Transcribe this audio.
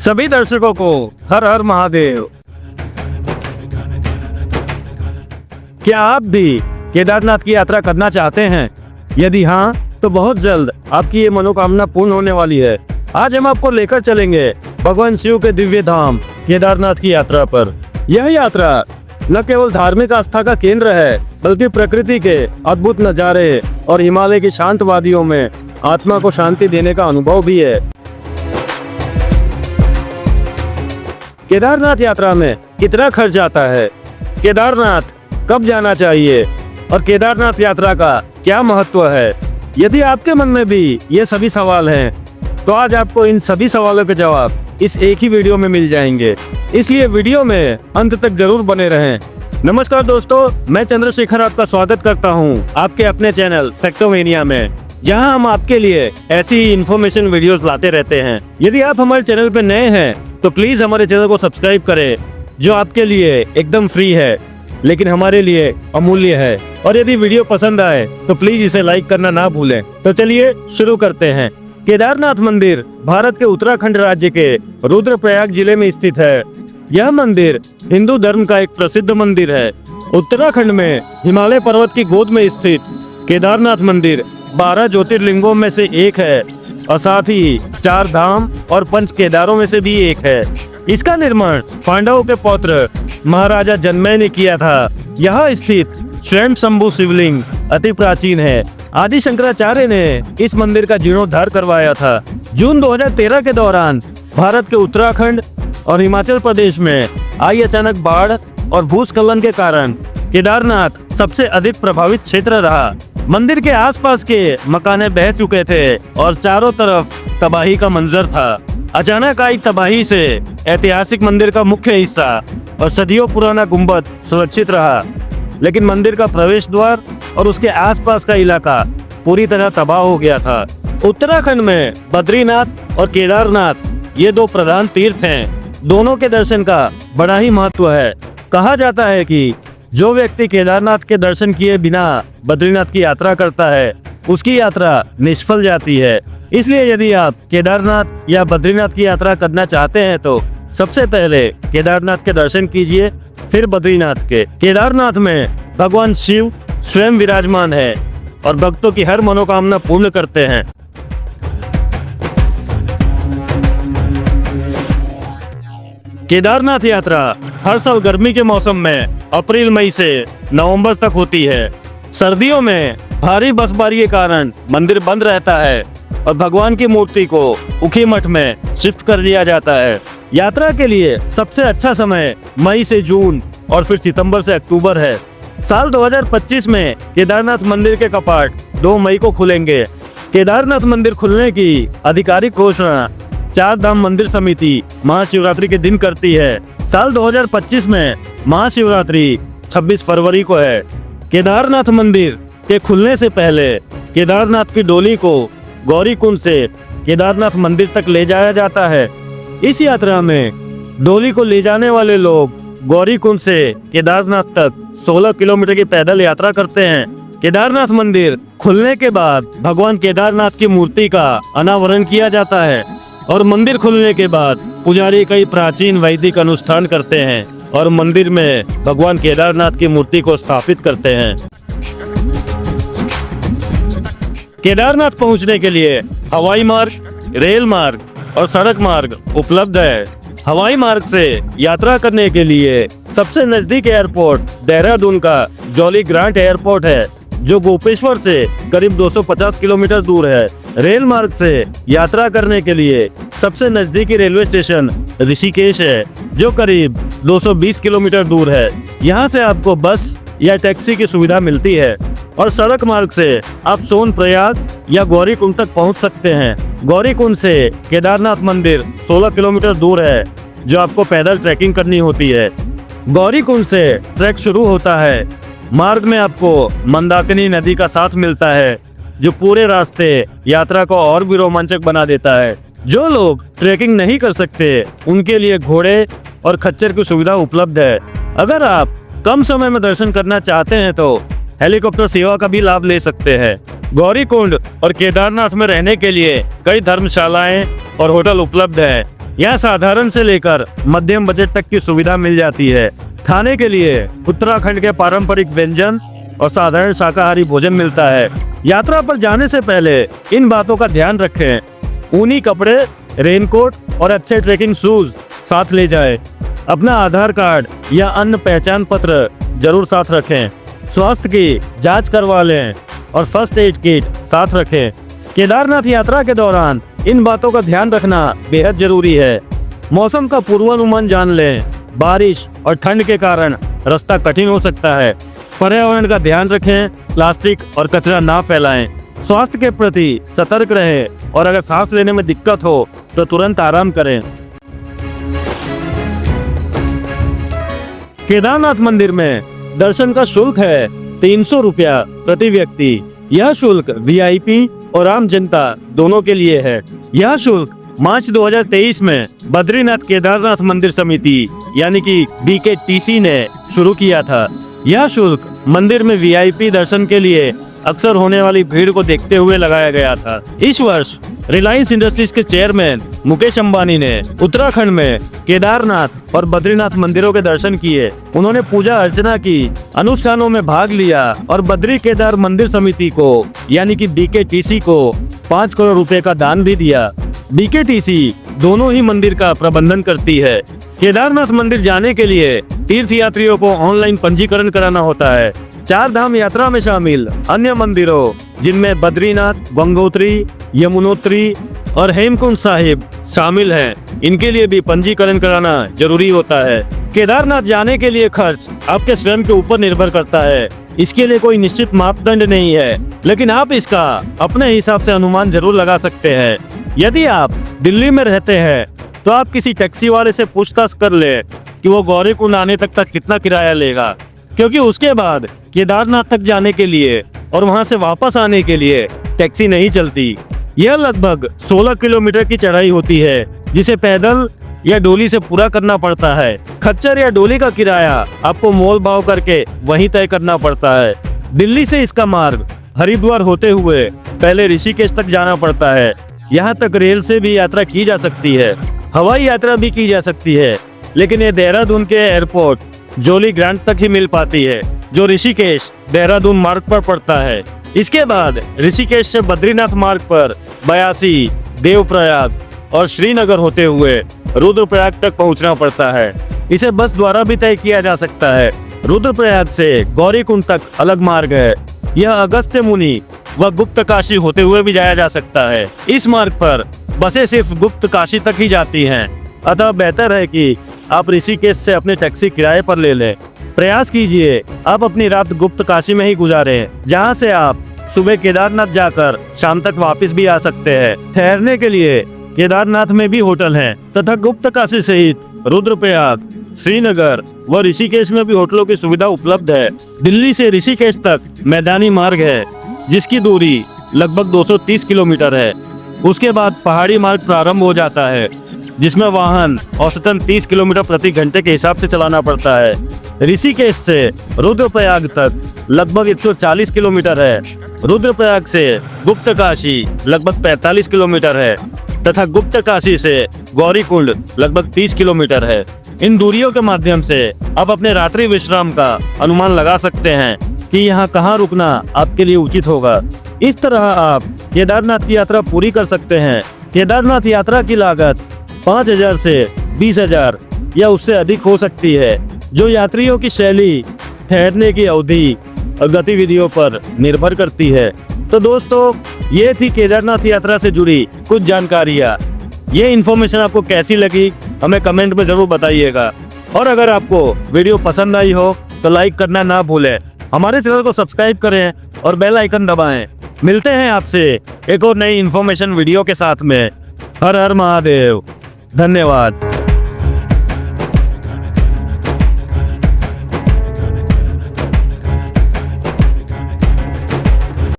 सभी दर्शकों को हर हर महादेव। क्या आप भी केदारनाथ की यात्रा करना चाहते हैं? यदि हाँ, तो बहुत जल्द आपकी ये मनोकामना पूर्ण होने वाली है। आज हम आपको लेकर चलेंगे भगवान शिव के दिव्य धाम केदारनाथ की यात्रा पर। यह यात्रा न केवल धार्मिक आस्था का केंद्र है, बल्कि प्रकृति के अद्भुत नज़ारे और हिमालय की शांत वादियों में आत्मा को शांति देने का अनुभव भी है। केदारनाथ यात्रा में कितना खर्च आता है? केदारनाथ कब जाना चाहिए? और केदारनाथ यात्रा का क्या महत्व है? यदि आपके मन में भी ये सभी सवाल हैं, तो आज आपको इन सभी सवालों के जवाब इस एक ही वीडियो में मिल जाएंगे। इसलिए वीडियो में अंत तक जरूर बने रहें। नमस्कार दोस्तों, मैं चंद्रशेखर आपका स्वागत करता हूं आपके अपने चैनल फैक्टोमेनिया में, जहां हम आपके लिए ऐसी ही इन्फॉर्मेशन वीडियोस लाते रहते हैं। यदि आप हमारे चैनल पर नए हैं तो प्लीज हमारे चैनल को सब्सक्राइब करें, जो आपके लिए एकदम फ्री है लेकिन हमारे लिए अमूल्य है। और यदि वीडियो पसंद आए तो प्लीज इसे लाइक करना ना भूलें। तो चलिए शुरू करते हैं। केदारनाथ मंदिर भारत के उत्तराखंड राज्य के रुद्रप्रयाग जिले में स्थित है। यह मंदिर हिंदू धर्म का एक प्रसिद्ध मंदिर है। उत्तराखंड में हिमालय पर्वत की गोद में स्थित केदारनाथ मंदिर 12 ज्योतिर्लिंगों में से एक है और साथ ही 4 धाम और 5 केदारों में से भी एक है। इसका निर्माण पांडवों के पौत्र महाराजा जनमेय ने किया था। यहाँ स्थित स्वयं शंभु शिवलिंग अति प्राचीन है। आदि शंकराचार्य ने इस मंदिर का जीर्णोद्धार करवाया था। जून 2013 के दौरान भारत के उत्तराखंड और हिमाचल प्रदेश में आई अचानक बाढ़ और भूस्खलन के कारण केदारनाथ सबसे अधिक प्रभावित क्षेत्र रहा। मंदिर के आसपास के मकाने बह चुके थे और चारों तरफ तबाही का मंजर था। अचानक आई तबाही से ऐतिहासिक मंदिर का मुख्य हिस्सा और सदियों पुराना गुंबद सुरक्षित रहा, लेकिन मंदिर का प्रवेश द्वार और उसके आसपास का इलाका पूरी तरह तबाह हो गया था। उत्तराखंड में बद्रीनाथ और केदारनाथ ये 2 प्रधान तीर्थ हैं। दोनों के दर्शन का बड़ा ही महत्व है। कहा जाता है कि जो व्यक्ति केदारनाथ के दर्शन किए बिना बद्रीनाथ की यात्रा करता है, उसकी यात्रा निष्फल जाती है। इसलिए यदि आप केदारनाथ या बद्रीनाथ की यात्रा करना चाहते हैं तो सबसे पहले केदारनाथ के दर्शन कीजिए, फिर बद्रीनाथ के। केदारनाथ में भगवान शिव स्वयं विराजमान है और भक्तों की हर मनोकामना पूर्ण करते हैं। केदारनाथ यात्रा हर साल गर्मी के मौसम में अप्रैल मई से नवंबर तक होती है। सर्दियों में भारी बर्फबारी के कारण मंदिर बंद रहता है और भगवान की मूर्ति को उखीमठ में शिफ्ट कर दिया जाता है। यात्रा के लिए सबसे अच्छा समय मई से जून और फिर सितंबर से अक्टूबर है। साल 2025 में केदारनाथ मंदिर के कपाट 2 मई को खुलेंगे। केदारनाथ मंदिर खुलने की आधिकारिक घोषणा 4 धाम मंदिर समिति महाशिवरात्रि के दिन करती है। साल 2025 में महाशिवरात्रि 26 फरवरी को है। केदारनाथ मंदिर के खुलने से पहले केदारनाथ की डोली को गौरीकुंड से केदारनाथ मंदिर तक ले जाया जाता है। इस यात्रा में डोली को ले जाने वाले लोग गौरीकुंड से केदारनाथ तक 16 किलोमीटर की पैदल यात्रा करते हैं। केदारनाथ मंदिर खुलने के बाद भगवान केदारनाथ की मूर्ति का अनावरण किया जाता है और मंदिर खुलने के बाद पुजारी कई प्राचीन वैदिक अनुष्ठान करते हैं और मंदिर में भगवान केदारनाथ की मूर्ति को स्थापित करते हैं। केदारनाथ पहुंचने के लिए हवाई मार्ग, रेल मार्ग और सड़क मार्ग उपलब्ध है। हवाई मार्ग से यात्रा करने के लिए सबसे नजदीक एयरपोर्ट देहरादून का जॉली ग्रांट एयरपोर्ट है, जो गोपेश्वर से करीब 250 किलोमीटर दूर है। रेल मार्ग से यात्रा करने के लिए सबसे नजदीकी रेलवे स्टेशन ऋषिकेश है, जो करीब 220 किलोमीटर दूर है। यहाँ से आपको बस या टैक्सी की सुविधा मिलती है। और सड़क मार्ग से आप सोनप्रयाग या गौरीकुंड तक पहुँच सकते हैं। गौरीकुंड से केदारनाथ मंदिर 16 किलोमीटर दूर है, जो आपको पैदल ट्रैकिंग करनी होती है। गौरीकुंड से ट्रैक शुरू होता है। मार्ग में आपको मंदाकिनी नदी का साथ मिलता है, जो पूरे रास्ते यात्रा को और भी रोमांचक बना देता है। जो लोग ट्रैकिंग नहीं कर सकते, उनके लिए घोड़े और खच्चर की सुविधा उपलब्ध है। अगर आप कम समय में दर्शन करना चाहते हैं तो हेलीकॉप्टर सेवा का भी लाभ ले सकते हैं। गौरीकुंड और केदारनाथ में रहने के लिए कई धर्मशालाएं और होटल उपलब्ध है। यहाँ साधारण से लेकर मध्यम बजट तक की सुविधा मिल जाती है। खाने के लिए उत्तराखंड के पारंपरिक व्यंजन और साधारण शाकाहारी भोजन मिलता है। यात्रा पर जाने से पहले इन बातों का ध्यान रखें। ऊनी कपड़े, रेनकोट और अच्छे ट्रेकिंग शूज साथ ले जाएं। अपना आधार कार्ड या अन्य पहचान पत्र जरूर साथ रखें। स्वास्थ्य की जांच करवा लें और फर्स्ट एड किट साथ रखें। केदारनाथ यात्रा के दौरान इन बातों का ध्यान रखना बेहद जरूरी है। मौसम का पूर्वानुमान जान लें। बारिश और ठंड के कारण रास्ता कठिन हो सकता है। पर्यावरण का ध्यान रखें, प्लास्टिक और कचरा ना फैलाएं। स्वास्थ्य के प्रति सतर्क रहें और अगर सांस लेने में दिक्कत हो तो तुरंत आराम करें। केदारनाथ मंदिर में दर्शन का शुल्क है 300 रुपया प्रति व्यक्ति। यह शुल्क वीआईपी और आम जनता दोनों के लिए है। यह शुल्क मार्च 2023 में बद्रीनाथ केदारनाथ मंदिर समिति यानी कि BKTC ने शुरू किया था। यह शुल्क मंदिर में वीआईपी दर्शन के लिए अक्सर होने वाली भीड़ को देखते हुए लगाया गया था। इस वर्ष रिलायंस इंडस्ट्रीज के चेयरमैन मुकेश अंबानी ने उत्तराखंड में केदारनाथ और बद्रीनाथ मंदिरों के दर्शन किए। उन्होंने पूजा अर्चना की, अनुष्ठानों में भाग लिया और बद्री केदार मंदिर समिति को यानी कि BKTC को 5 करोड़ रुपए का दान भी दिया। BKTC दोनों ही मंदिर का प्रबंधन करती है। केदारनाथ मंदिर जाने के लिए तीर्थ यात्रियों को ऑनलाइन पंजीकरण कराना होता है। 4 धाम यात्रा में शामिल अन्य मंदिरों जिनमें बद्रीनाथ, गंगोत्री, यमुनोत्री और हेमकुंड साहिब शामिल हैं, इनके लिए भी पंजीकरण कराना जरूरी होता है। केदारनाथ जाने के लिए खर्च आपके स्वयं के ऊपर निर्भर करता है। इसके लिए कोई निश्चित मापदंड नहीं है, लेकिन आप इसका अपने हिसाब से अनुमान जरूर लगा सकते हैं। यदि आप दिल्ली में रहते हैं तो आप किसी टैक्सी वाले से पूछताछ कर ले कि वो गौरीकुंड आने तक कितना किराया लेगा, क्योंकि उसके बाद केदारनाथ तक जाने के लिए और वहां से वापस आने के लिए टैक्सी नहीं चलती। यह लगभग 16 किलोमीटर की चढ़ाई होती है, जिसे पैदल या डोली से पूरा करना पड़ता है। खच्चर या डोली का किराया आपको मोल भाव करके वहीं तय करना पड़ता है। दिल्ली से इसका मार्ग हरिद्वार होते हुए पहले ऋषिकेश तक जाना पड़ता है। यहाँ तक रेल से भी यात्रा की जा सकती है, हवाई यात्रा भी की जा सकती है, लेकिन ये देहरादून के एयरपोर्ट जोली ग्रांट तक ही मिल पाती है, जो ऋषिकेश देहरादून मार्ग पर पड़ता है। इसके बाद ऋषिकेश से बद्रीनाथ मार्ग पर बयासी, देवप्रयाग और श्रीनगर होते हुए रुद्रप्रयाग तक पहुंचना पड़ता है। इसे बस द्वारा भी तय किया जा सकता है। रुद्रप्रयाग से गौरीकुंड तक अलग मार्ग है। यह अगस्त्य मुनि व गुप्त काशी होते हुए भी जाया जा सकता है। इस मार्ग पर बसें सिर्फ गुप्त काशी तक ही जाती हैं, अतः बेहतर है कि आप ऋषिकेश से अपने टैक्सी किराए पर ले लें। प्रयास कीजिए आप अपनी रात गुप्त काशी में ही गुजारें, जहां से आप सुबह केदारनाथ जाकर शाम तक वापस भी आ सकते हैं। ठहरने के लिए केदारनाथ में भी होटल हैं तथा गुप्त काशी सहित रुद्रप्रयाग, श्रीनगर व ऋषिकेश में भी होटलों की सुविधा उपलब्ध है। दिल्ली से ऋषिकेश तक मैदानी मार्ग है, जिसकी दूरी लगभग 230 किलोमीटर है। उसके बाद पहाड़ी मार्ग प्रारंभ हो जाता है, जिसमें वाहन औसतन 30 किलोमीटर प्रति घंटे के हिसाब से चलाना पड़ता है। ऋषिकेश से रुद्रप्रयाग तक लगभग 140 किलोमीटर है। रुद्रप्रयाग से गुप्त काशी लगभग 45 किलोमीटर है तथा गुप्त काशी से गौरीकुंड लगभग 30 किलोमीटर है। इन दूरियों के माध्यम से आप अपने रात्रि विश्राम का अनुमान लगा सकते हैं कि यहाँ कहाँ रुकना आपके लिए उचित होगा। इस तरह आप केदारनाथ की यात्रा पूरी कर सकते हैं। केदारनाथ यात्रा की लागत 5,000 से 20,000 या उससे अधिक हो सकती है, जो यात्रियों की शैली, ठहरने की अवधि और गतिविधियों पर निर्भर करती है। तो दोस्तों, ये थी केदारनाथ यात्रा से जुड़ी कुछ जानकारियाँ। ये इन्फॉर्मेशन आपको कैसी लगी हमें कमेंट में ज़रूर बताइएगा, और अगर आपको वीडियो पसंद आई हो तो लाइक करना ना भूलें। हमारे चैनल को सब्सक्राइब करें और बेल आइकन दबाएं। मिलते हैं आपसे एक और नई इन्फॉर्मेशन वीडियो के साथ में। हर हर महादेव। धन्यवाद।